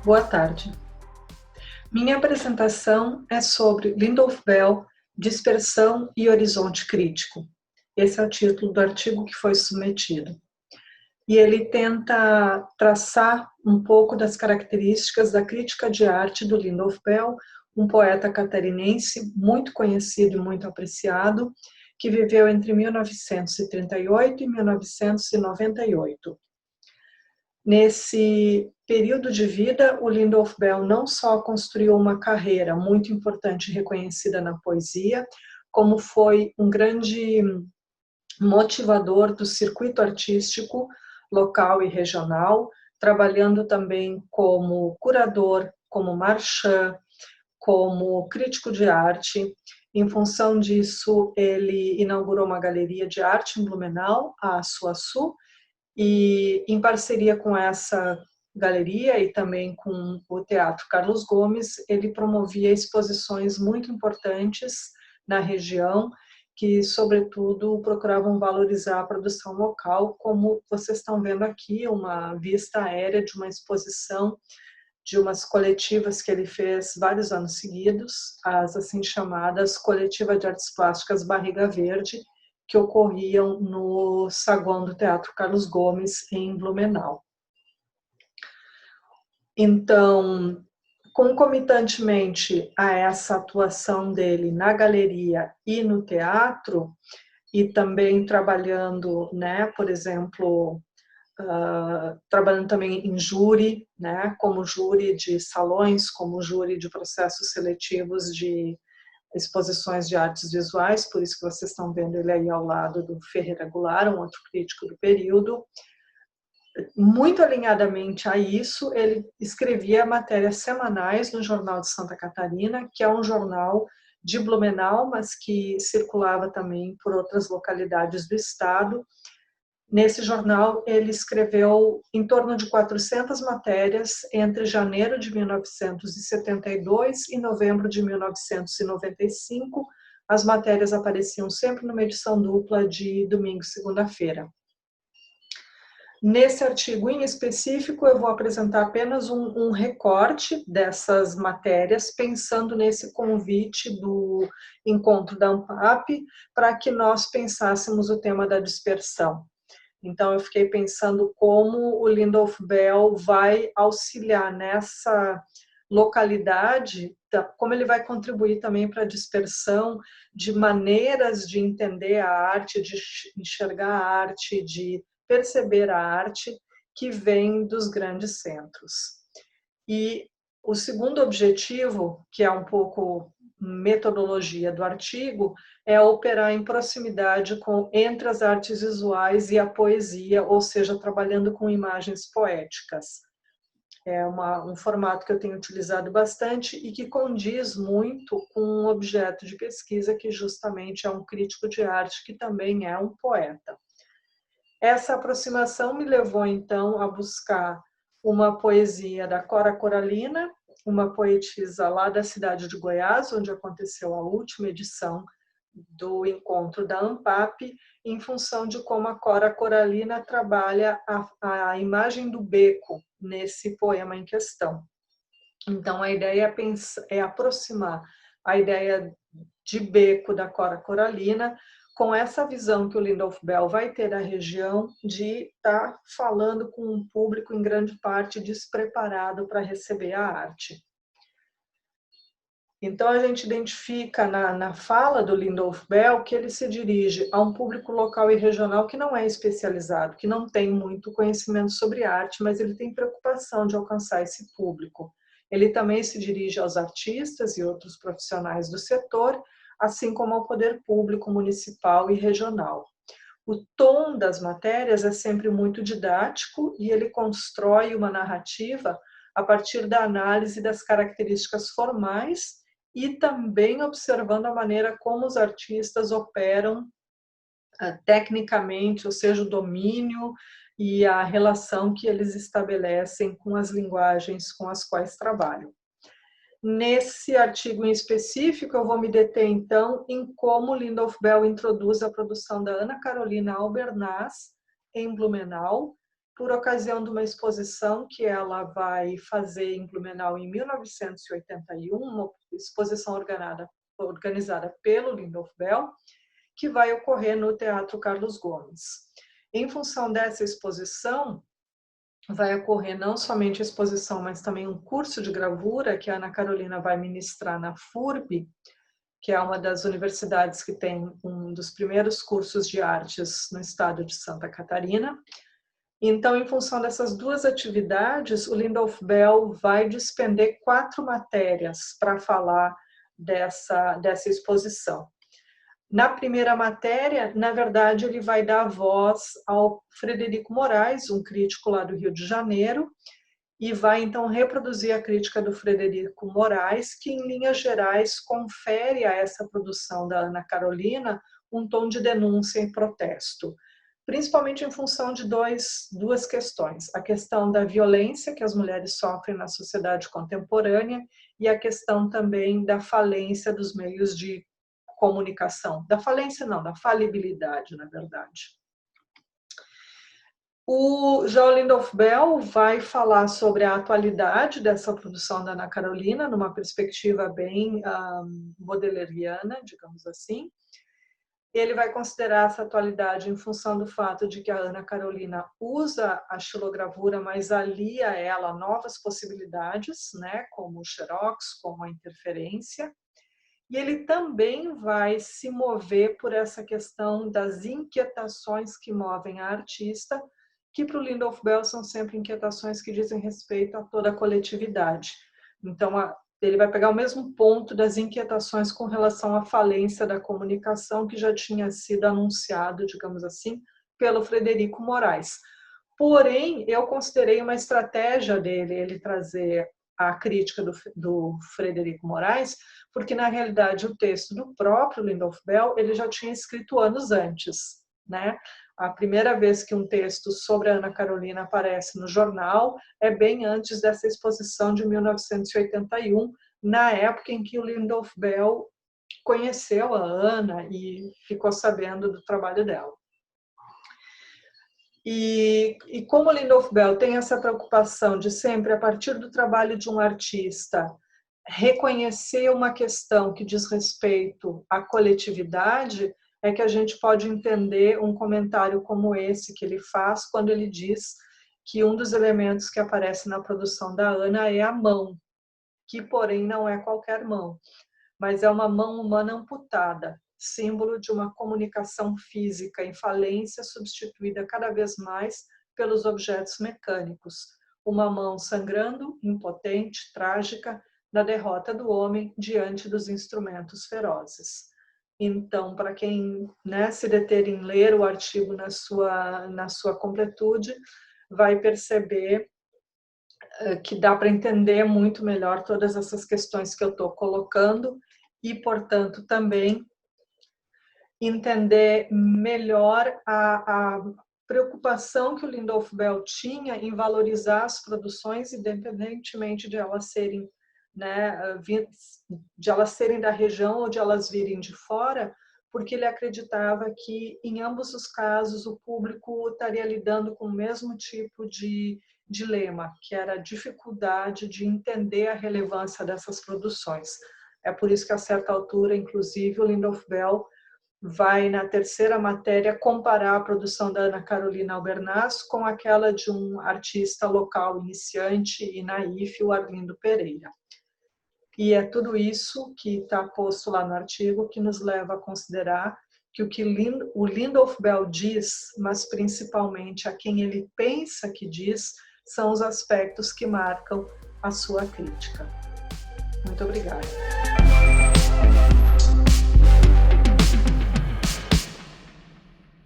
Boa tarde. Minha apresentação é sobre Lindolf Bell, Dispersão e Horizonte Crítico. Esse é o título do artigo que foi submetido. E ele tenta traçar um pouco das características da crítica de arte do Lindolf Bell, um poeta catarinense muito conhecido e muito apreciado, que viveu entre 1938 e 1998. Nesse período de vida, o Lindolf Bell não só construiu uma carreira muito importante e reconhecida na poesia, como foi um grande motivador do circuito artístico local e regional, trabalhando também como curador, como marchand, como crítico de arte. Em função disso, ele inaugurou uma galeria de arte em Blumenau, a Açuaçu, e em parceria com essa galeria e também com o Teatro Carlos Gomes, ele promovia exposições muito importantes na região, que, sobretudo, procuravam valorizar a produção local, como vocês estão vendo aqui, uma vista aérea de uma exposição de umas coletivas que ele fez vários anos seguidos, as assim chamadas Coletiva de Artes Plásticas Barriga Verde, que ocorriam no saguão do Teatro Carlos Gomes, em Blumenau. Então, concomitantemente a essa atuação dele na galeria e no teatro, e também trabalhando, por exemplo, trabalhando também em júri, como júri de salões, como júri de processos seletivos de exposições de artes visuais, por isso que vocês estão vendo ele aí ao lado do Ferreira Goulart, um outro crítico do período. Muito alinhadamente a isso, ele escrevia matérias semanais no Jornal de Santa Catarina, que é um jornal de Blumenau, mas que circulava também por outras localidades do estado. Nesse jornal, ele escreveu em torno de 400 matérias entre janeiro de 1972 e novembro de 1995. As matérias apareciam sempre numa edição dupla de domingo e segunda-feira. Nesse artigo em específico, eu vou apresentar apenas um recorte dessas matérias, pensando nesse convite do encontro da ANPAP, para que nós pensássemos o tema da dispersão. Então, eu fiquei pensando como o Lindolf Bell vai auxiliar nessa localidade, como ele vai contribuir também para a dispersão de maneiras de entender a arte, de enxergar a arte, de perceber a arte que vem dos grandes centros. E o segundo objetivo, que é um pouco metodologia do artigo, é operar em proximidade entre as artes visuais e a poesia, ou seja, trabalhando com imagens poéticas. É um formato que eu tenho utilizado bastante e que condiz muito com um objeto de pesquisa que justamente é um crítico de arte que também é um poeta. Essa aproximação me levou, então, a buscar uma poesia da Cora Coralina, uma poetisa lá da cidade de Goiás, onde aconteceu a última edição do encontro da ANPAP, em função de como a Cora Coralina trabalha a imagem do beco nesse poema em questão. Então, a ideia é aproximar a ideia de beco da Cora Coralina com essa visão que o Lindolf Bell vai ter da região de estar falando com um público, em grande parte, despreparado para receber a arte. Então, a gente identifica na fala do Lindolf Bell que ele se dirige a um público local e regional que não é especializado, que não tem muito conhecimento sobre arte, mas ele tem preocupação de alcançar esse público. Ele também se dirige aos artistas e outros profissionais do setor, assim como ao poder público municipal e regional. O tom das matérias é sempre muito didático e ele constrói uma narrativa a partir da análise das características formais e também observando a maneira como os artistas operam tecnicamente, ou seja, o domínio e a relação que eles estabelecem com as linguagens com as quais trabalham. Nesse artigo em específico, eu vou me deter, então, em como Lindolf Bell introduz a produção da Ana Carolina Albernaz em Blumenau, por ocasião de uma exposição que ela vai fazer em Blumenau em 1981, uma exposição organizada pelo Lindolf Bell, que vai ocorrer no Teatro Carlos Gomes. Em função dessa exposição, vai ocorrer não somente a exposição, mas também um curso de gravura que a Ana Carolina vai ministrar na FURB, que é uma das universidades que tem um dos primeiros cursos de artes no estado de Santa Catarina. Então, em função dessas duas atividades, o Lindolf Bell vai despender 4 matérias para falar dessa exposição. Na primeira matéria, na verdade, ele vai dar voz ao Frederico Moraes, um crítico lá do Rio de Janeiro, e vai então reproduzir a crítica do Frederico Moraes, que em linhas gerais confere a essa produção da Ana Carolina um tom de denúncia e protesto, principalmente em função de duas questões: a questão da violência que as mulheres sofrem na sociedade contemporânea e a questão também da falência dos meios de comunicação, da falência não, da falibilidade, na verdade. O Lindolf Bell vai falar sobre a atualidade dessa produção da Ana Carolina, numa perspectiva bem bodeleriana, digamos assim. Ele vai considerar essa atualidade em função do fato de que a Ana Carolina usa a xilogravura, mas alia a ela novas possibilidades, né, como o xerox, como a interferência. E ele também vai se mover por essa questão das inquietações que movem a artista, que para o Lindolf Bell são sempre inquietações que dizem respeito a toda a coletividade. Então, ele vai pegar o mesmo ponto das inquietações com relação à falência da comunicação que já tinha sido anunciado, digamos assim, pelo Frederico Moraes. Porém, eu considerei uma estratégia dele, ele trazer a crítica do Frederico Moraes, porque, na realidade, o texto do próprio Lindolf Bell ele já tinha escrito anos antes, né? A primeira vez que um texto sobre a Ana Carolina aparece no jornal é bem antes dessa exposição de 1981, na época em que o Lindolf Bell conheceu a Ana e ficou sabendo do trabalho dela. E como o Lindolf Bell tem essa preocupação de sempre, a partir do trabalho de um artista, reconhecer uma questão que diz respeito à coletividade, é que a gente pode entender um comentário como esse que ele faz quando ele diz que um dos elementos que aparece na produção da Ana é a mão, que porém não é qualquer mão, mas é uma mão humana amputada, símbolo de uma comunicação física em falência substituída cada vez mais pelos objetos mecânicos. Uma mão sangrando, impotente, trágica, na derrota do homem diante dos instrumentos ferozes. Então, para quem, né, se deter em ler o artigo na sua completude, vai perceber que dá para entender muito melhor todas essas questões que eu estou colocando e, portanto, também entender melhor a preocupação que o Lindolf Bell tinha em valorizar as produções, independentemente de elas serem, né, de elas serem da região ou de elas virem de fora, porque ele acreditava que, em ambos os casos, o público estaria lidando com o mesmo tipo de dilema, que era a dificuldade de entender a relevância dessas produções. É por isso que, a certa altura, inclusive, o Lindolf Bell vai, na terceira matéria, comparar a produção da Ana Carolina Albernaz com aquela de um artista local iniciante e naif, o Arlindo Pereira. E é tudo isso que está posto lá no artigo que nos leva a considerar que o Lindolf Bell diz, mas principalmente a quem ele pensa que diz, são os aspectos que marcam a sua crítica. Muito obrigada.